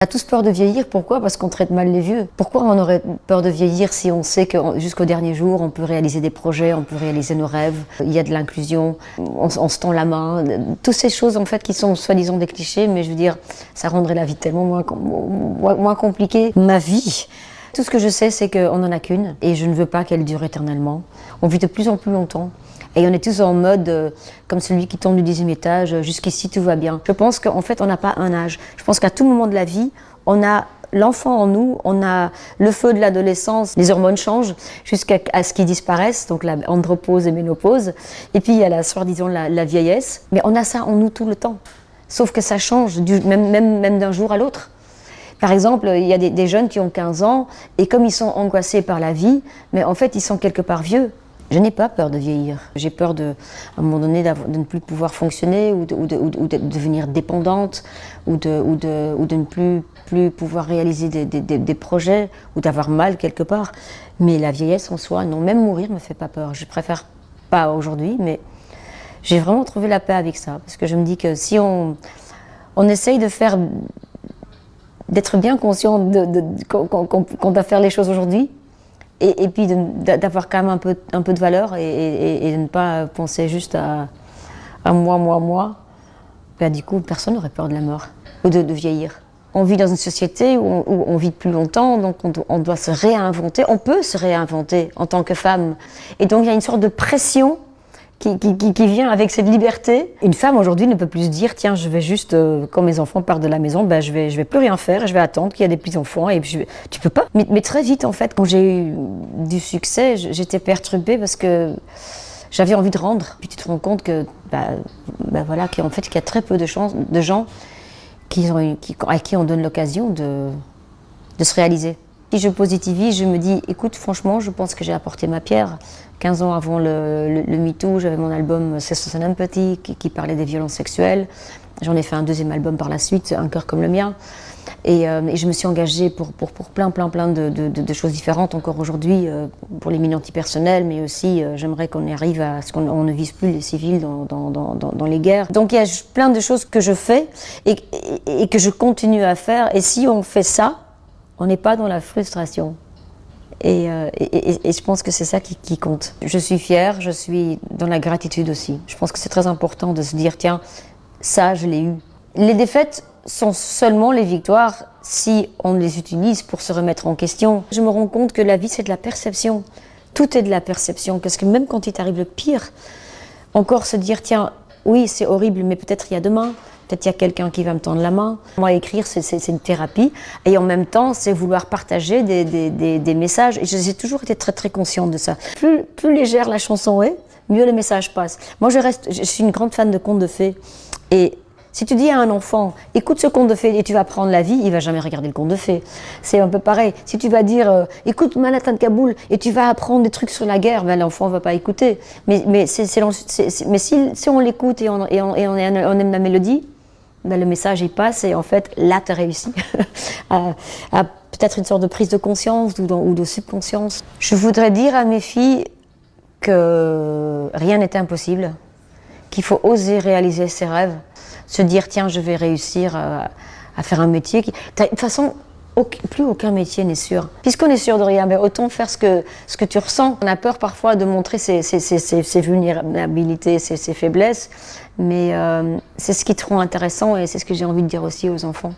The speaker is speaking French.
On a tous peur de vieillir, pourquoi? Parce qu'on traite mal les vieux. Pourquoi on aurait peur de vieillir si on sait que jusqu'au dernier jour, on peut réaliser des projets, on peut réaliser nos rêves, il y a de l'inclusion, on se tend la main, toutes ces choses en fait qui sont soi-disant des clichés, mais je veux dire, ça rendrait la vie tellement moins compliquée. Ma vie, tout ce que je sais, c'est qu'on n'en a qu'une et je ne veux pas qu'elle dure éternellement. On vit de plus en plus longtemps. Et on est tous en mode comme celui qui tombe du 10e étage, jusqu'ici tout va bien. Je pense qu'en fait on n'a pas un âge. Je pense qu'à tout moment de la vie, on a l'enfant en nous, on a le feu de l'adolescence, les hormones changent jusqu'à ce qu'ils disparaissent, donc la andropause et ménopause. Et puis il y a la vieillesse. Mais on a ça en nous tout le temps. Sauf que ça change même d'un jour à l'autre. Par exemple, il y a des jeunes qui ont 15 ans et comme ils sont angoissés par la vie, mais en fait ils sont quelque part vieux. Je n'ai pas peur de vieillir. J'ai peur à un moment donné, de ne plus pouvoir fonctionner ou de devenir dépendante ou de ne plus pouvoir réaliser des projets ou d'avoir mal quelque part. Mais la vieillesse en soi, non, même mourir ne me fait pas peur. Je préfère pas aujourd'hui, mais j'ai vraiment trouvé la paix avec ça. Parce que je me dis que si on essaye d'être bien conscient qu'on doit faire les choses aujourd'hui, et puis d'avoir quand même un peu de valeur et de ne pas penser juste à moi, ben du coup, personne n'aurait peur de la mort ou de vieillir. On vit dans une société où on vit plus longtemps, donc on doit se réinventer. On peut se réinventer en tant que femme. Et donc, il y a une sorte de pression qui vient avec cette liberté. Une femme aujourd'hui ne peut plus se dire tiens, je vais juste, quand mes enfants partent de la maison, ben, je vais plus rien faire, je vais attendre qu'il y ait des petits-enfants. Et puis tu peux pas. Mais très vite, en fait, quand j'ai eu du succès, j'étais perturbée parce que j'avais envie de rendre. Puis tu te rends compte que, voilà, qu'en fait, qu'il y a très peu de gens à qui on donne l'occasion de se réaliser. Si je positivise, je me dis, écoute, franchement, je pense que j'ai apporté ma pierre. 15 ans avant le MeToo, j'avais mon album Sisters and Empathy qui parlait des violences sexuelles. J'en ai fait un deuxième album par la suite, Un cœur comme le mien. Et je me suis engagée pour plein de choses différentes encore aujourd'hui, pour les mines antipersonnelles, mais aussi j'aimerais qu'on arrive à ce qu'on ne vise plus les civils dans les guerres. Donc il y a plein de choses que je fais et que je continue à faire. Et si on fait ça, on n'est pas dans la frustration. Et je pense que c'est ça qui compte. Je suis fière, je suis dans la gratitude aussi. Je pense que c'est très important de se dire, tiens, ça, je l'ai eu. Les défaites sont seulement les victoires si on les utilise pour se remettre en question. Je me rends compte que la vie, c'est de la perception. Tout est de la perception. Parce que même quand il t'arrive le pire, encore se dire, tiens, oui, c'est horrible, mais peut-être il y a demain. Peut-être il y a quelqu'un qui va me tendre la main. Moi, écrire, c'est une thérapie. Et en même temps, c'est vouloir partager des messages. Et j'ai toujours été très, très consciente de ça. Plus légère la chanson est, mieux le message passe. Moi, je suis une grande fan de contes de fées. Et si tu dis à un enfant, écoute ce conte de fées et tu vas prendre la vie, il ne va jamais regarder le conte de fées. C'est un peu pareil. Si tu vas dire, écoute Manhattan Kaboul et tu vas apprendre des trucs sur la guerre, ben, l'enfant ne va pas écouter. Mais si on l'écoute et on aime la mélodie, ben, le message il passe et en fait là tu as réussi à peut-être une sorte de prise de conscience ou de subconscience. Je voudrais dire à mes filles que rien n'est impossible, qu'il faut oser réaliser ses rêves, se dire tiens je vais réussir à faire un métier. De toute façon, plus aucun métier n'est sûr. Puisqu'on est sûr de rien, mais autant faire ce que tu ressens. On a peur parfois de montrer ses vulnérabilités, ses faiblesses, mais c'est ce qui te rend intéressant et c'est ce que j'ai envie de dire aussi aux enfants.